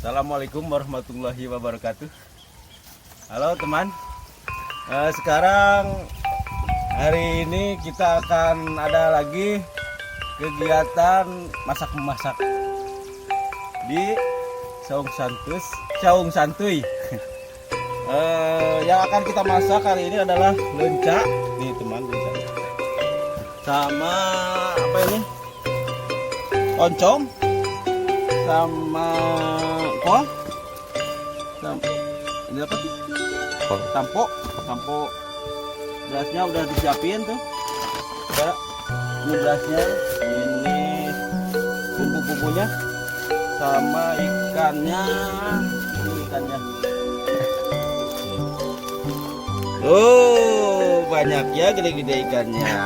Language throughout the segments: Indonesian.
Assalamualaikum warahmatullahi wabarakatuh. Halo teman. Sekarang hari ini kita akan ada lagi kegiatan masak memasak di Saung Santuy. Yang akan kita masak hari ini adalah lenca. Nih teman, lenca. Sama apa ini? Oncom. Sama kol. Ini apa sih? Tampo. Berasnya udah disiapin tuh. Udah. Ini berasnya, ini bumbu-bumbunya, sama ikannya. Ini ikannya. Oh, banyak ya gede-gede ikannya.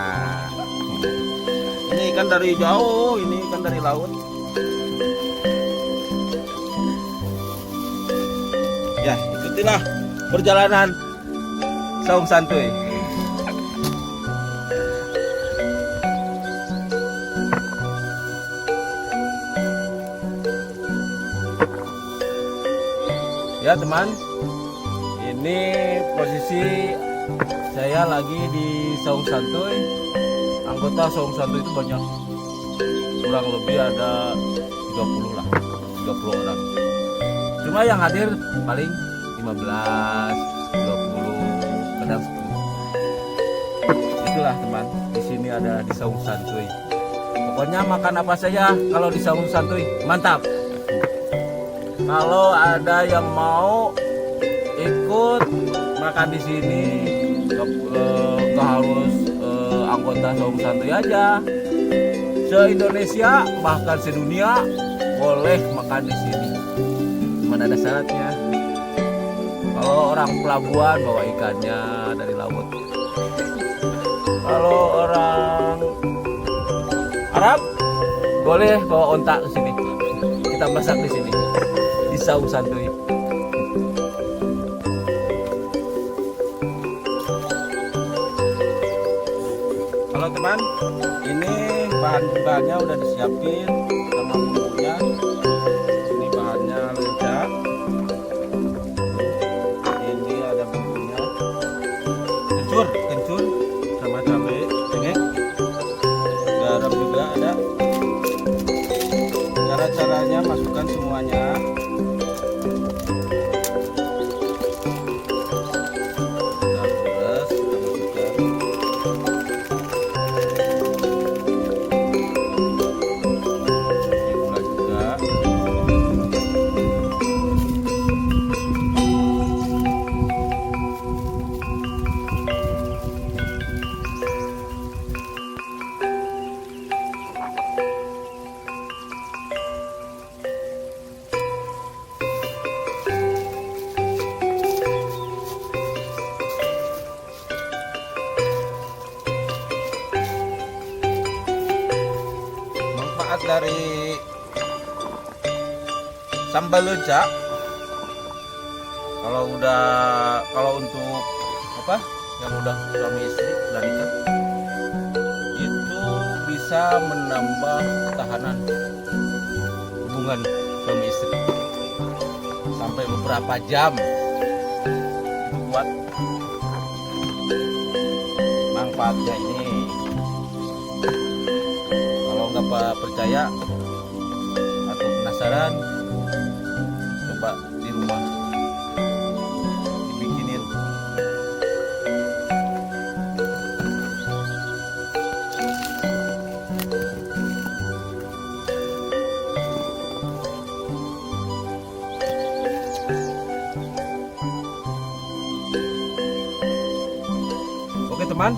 Ini ikan dari jauh, ini ikan dari laut. Ya, ikutilah perjalanan Saung Santuy. Ya teman, ini posisi saya lagi di Saung Santuy. Anggota Saung Santuy itu banyak, kurang lebih ada 30 orang. Cuma yang hadir paling 15, 20, kadang 10. Itulah teman, di sini ada di Saung Santuy. Pokoknya makan apa saja kalau di Saung Santuy, mantap. Kalau ada yang mau ikut makan di sini, nggak harus anggota Saung Santuy aja. Se-Indonesia bahkan sedunia boleh makan di sini. Cuman ada syaratnya. Kalau orang pelabuhan bawa ikannya dari laut. Kalau orang Arab boleh bawa ontak ke sini. Kita masak di sini di Saung Santuy. Halo teman, ini bahan-bahannya udah disiapin sama bumbunya. Ini bahannya lenca. Ini ada bumbunya, kencur sama cabai, cengkeh, garam juga ada. Cara-caranya masukkan semuanya. Dari sambal lenca, kalau untuk apa yang udah suami istri udah nikah, itu bisa menambah ketahanan hubungan suami istri sampai beberapa jam. Itu kuat manfaatnya ini. Nggak percaya atau penasaran, coba di rumah dibikinin. Oke teman.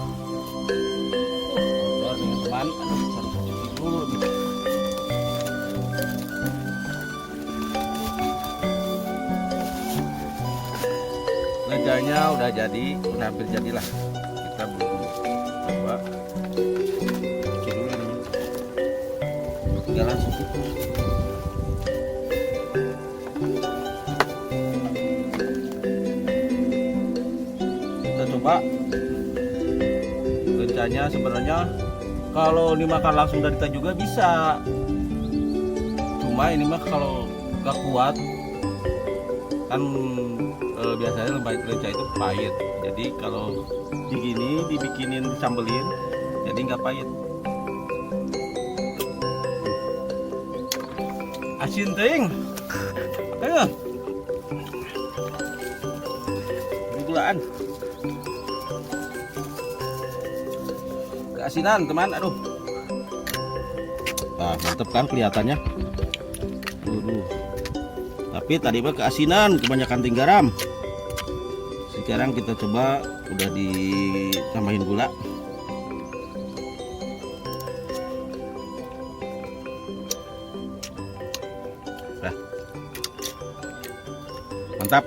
Lencanya udah jadi, udah hampir jadilah. Kita belum coba cuci dulu ini. Tinggal langsung. Kita coba. Lencanya sebenarnya kalau dimakan langsung dari kita juga bisa. Cuma ini mah kalau gak kuat Kan biasanya lenca itu pahit. Jadi kalau digini dibikinin disambelin, jadi nggak pahit. Asin ting. Ayo. Gulaan. Keasinan teman, aduh. Nah, mantep kan kelihatannya. Tapi tadi mah keasinan, kebanyakan garam. Sekarang kita coba udah ditambahin gula. Nah. Mantap.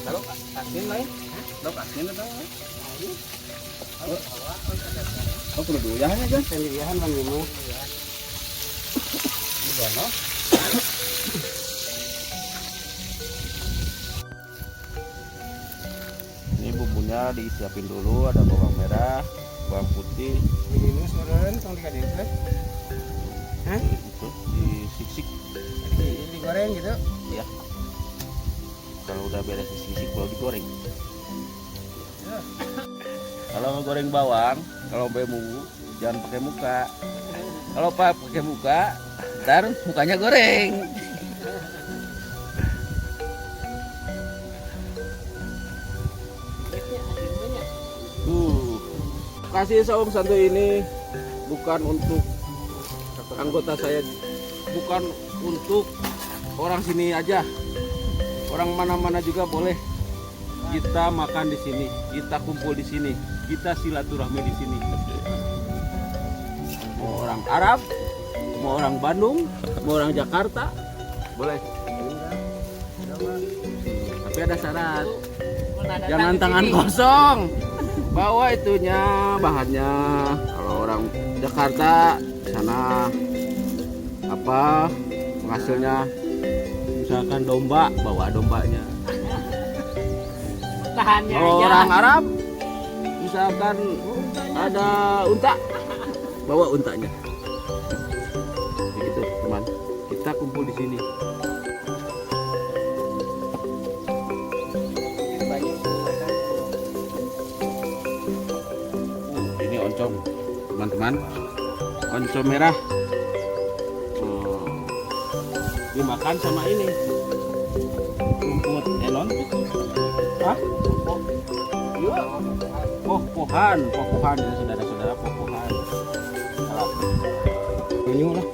Kalau asin lah ya. Kalau asin atau oh, kudu doyan aja. Sendirian Bang Bimo. Gimana? Ini bumbunya disiapin dulu, ada bawang merah, bawang putih. Ini meureun tong dikadeu teh. Hah? Itu disisik. Digoreng gitu? Iya. Kalau udah beres disisik baru digoreng. Kalau goreng bawang, kalau bumbu jangan pakai muka. Kalau pakai muka, ntar mukanya goreng. Kasih saung santuy ini bukan untuk anggota saya, bukan untuk orang sini aja. Orang mana-mana juga boleh. Kita makan di sini, kita kumpul di sini, kita silaturahmi di sini. Mau orang Arab, mau orang Bandung, mau orang Jakarta, boleh. Tapi ada syarat, jangan tangan kosong. Bawa itunya, bahannya. Kalau orang Jakarta di sana apa penghasilnya, misalkan domba, bawa dombanya. Kalau orang Arab misalkan ada unta, bawa untanya. Begitu teman, kita kumpul di sini. Ini oncom teman-teman, oncom merah. Dimakan sama ini rumput elon. Hah? Iya. Poh-pohan ya saudara-saudara, poh-pohan. Salah. Ini lah.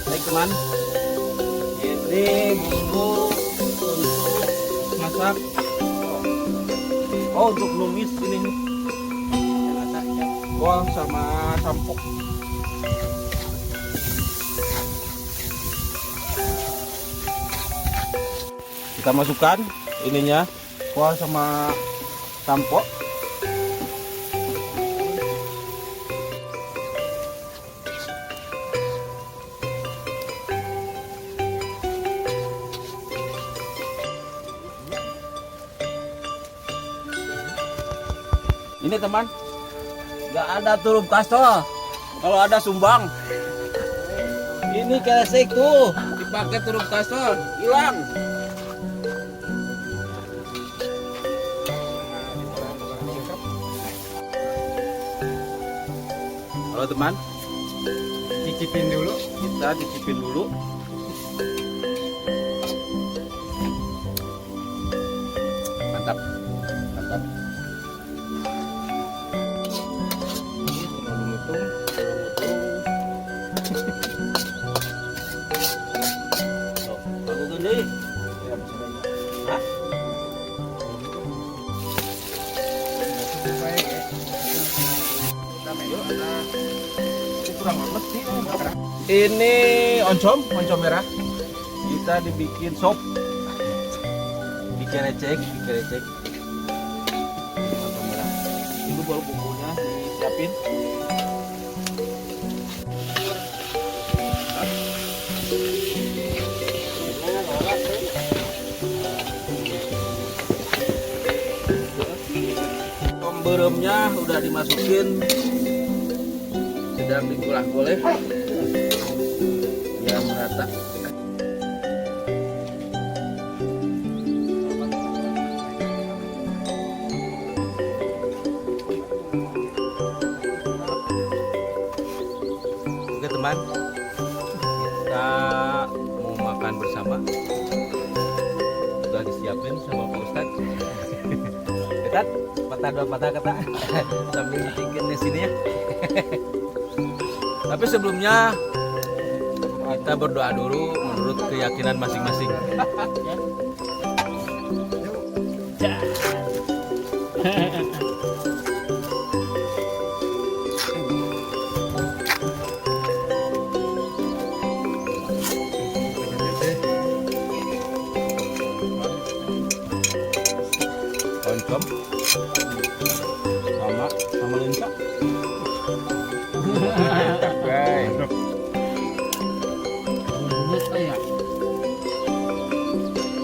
Baik teman, ini bumbu untuk masak. Oh, untuk numis ini bawang sama sampok. Kita masukkan ininya, bawang sama sampok. Ini teman, nggak ada turup kastol. Kalau ada sumbang. Ini keresek tuh, dipakai turup kastol, hilang. Halo teman, cicipin dulu. Kita cicipin dulu. Mantap, mantap. Ini oncom merah. Kita dibikin sop. Dikerecek. Oncom merah. bumbunya disiapin. Beremnya udah dimasukin, sedang diolah-oleh biar merata. Oke teman, kita mau makan bersama. Udah disiapin sama Pak Ustadz. Ketat, patah dua patah kata sambil bikin di sini ya. Tapi sebelumnya kita berdoa dulu menurut keyakinan masing-masing. Oncom sama lensa. Oke.